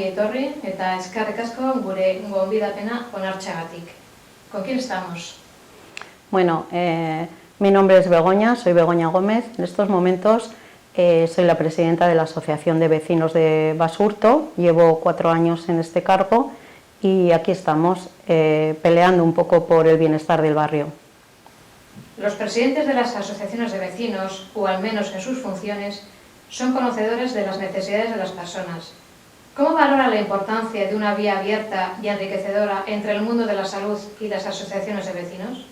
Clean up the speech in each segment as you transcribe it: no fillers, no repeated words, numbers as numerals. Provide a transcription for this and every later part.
etorri eta eskerrik asko gure gonbidapena onartzeagatik. ¿Con quién estamos? Bueno, mi nombre es Begoña, soy Begoña Gómez. En estos momentos soy la presidenta de la Asociación de Vecinos de Basurto. Llevo 4 años en este cargo y aquí estamos peleando un poco por el bienestar del barrio. Los presidentes de las asociaciones de vecinos, o al menos en sus funciones, son conocedores de las necesidades de las personas. ¿Cómo valora la importancia de una vía abierta y enriquecedora entre el mundo de la salud y las asociaciones de vecinos?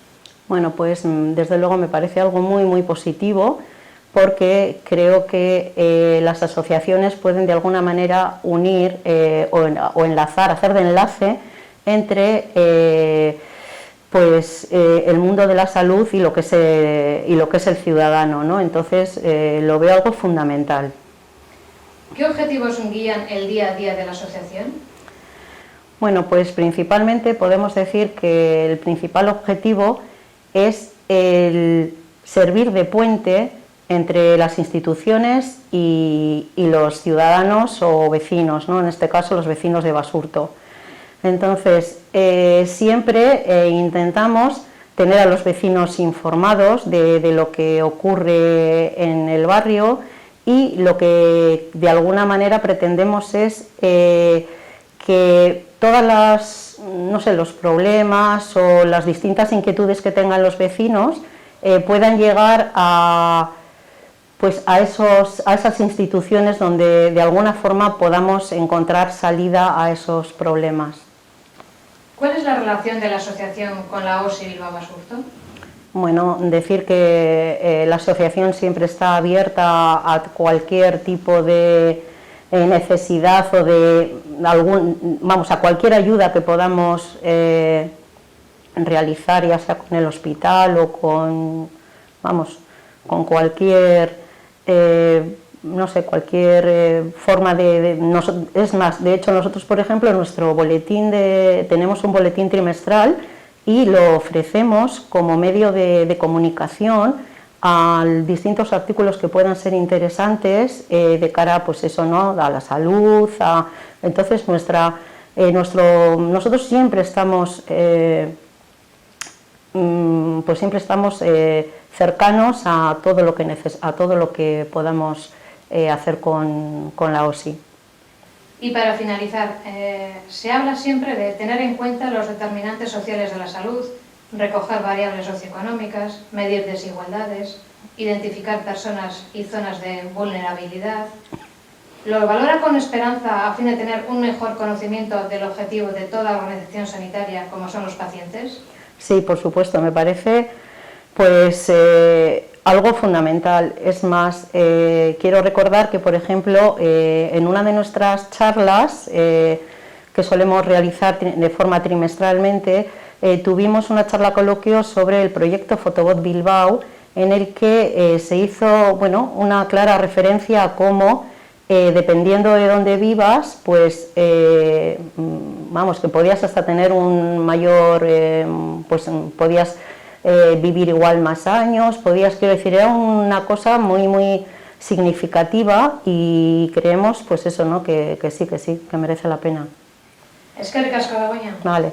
Bueno, pues desde luego me parece algo muy positivo, porque creo que las asociaciones pueden de alguna manera unir o enlazar, hacer de enlace entre el mundo de la salud y lo que es el ciudadano, ¿no? Entonces lo veo algo fundamental. ¿Qué objetivos guían el día a día de la asociación? Bueno, pues principalmente podemos decir que el principal objetivo es el servir de puente entre las instituciones y los ciudadanos o vecinos, ¿no? En este caso los vecinos de Basurto. Entonces, siempre intentamos tener a los vecinos informados de lo que ocurre en el barrio, y lo que de alguna manera pretendemos es que todas los problemas o las distintas inquietudes que tengan los vecinos puedan llegar a esas instituciones donde de alguna forma podamos encontrar salida a esos problemas. ¿Cuál es la relación de la asociación con la OSI Bilbao Basurto? Bueno, decir que la asociación siempre está abierta a cualquier tipo de necesidad o a cualquier ayuda que podamos realizar, ya sea con el hospital o con cualquier cualquier forma es más, de hecho nosotros, por ejemplo, tenemos un boletín trimestral y lo ofrecemos como medio de comunicación a distintos artículos que puedan ser interesantes de cara a la salud. Entonces nosotros siempre estamos cercanos a todo lo que podamos hacer con la OSI. Y para finalizar, se habla siempre de tener en cuenta los determinantes sociales de la salud, recoger variables socioeconómicas, medir desigualdades, identificar personas y zonas de vulnerabilidad. ¿Lo valora con esperanza a fin de tener un mejor conocimiento del objetivo de toda organización sanitaria, como son los pacientes? Sí, por supuesto, me parece algo fundamental. Es más, quiero recordar que, por ejemplo, en una de nuestras charlas que solemos realizar de forma trimestralmente, tuvimos una charla coloquio sobre el proyecto Fotobot Bilbao, en el que se hizo una clara referencia a cómo, dependiendo de dónde vivas, que podías hasta tener un mayor, podías vivir igual más años, era una cosa muy significativa, y creemos que sí, que merece la pena. Eskerrik asko, Begoña. Vale.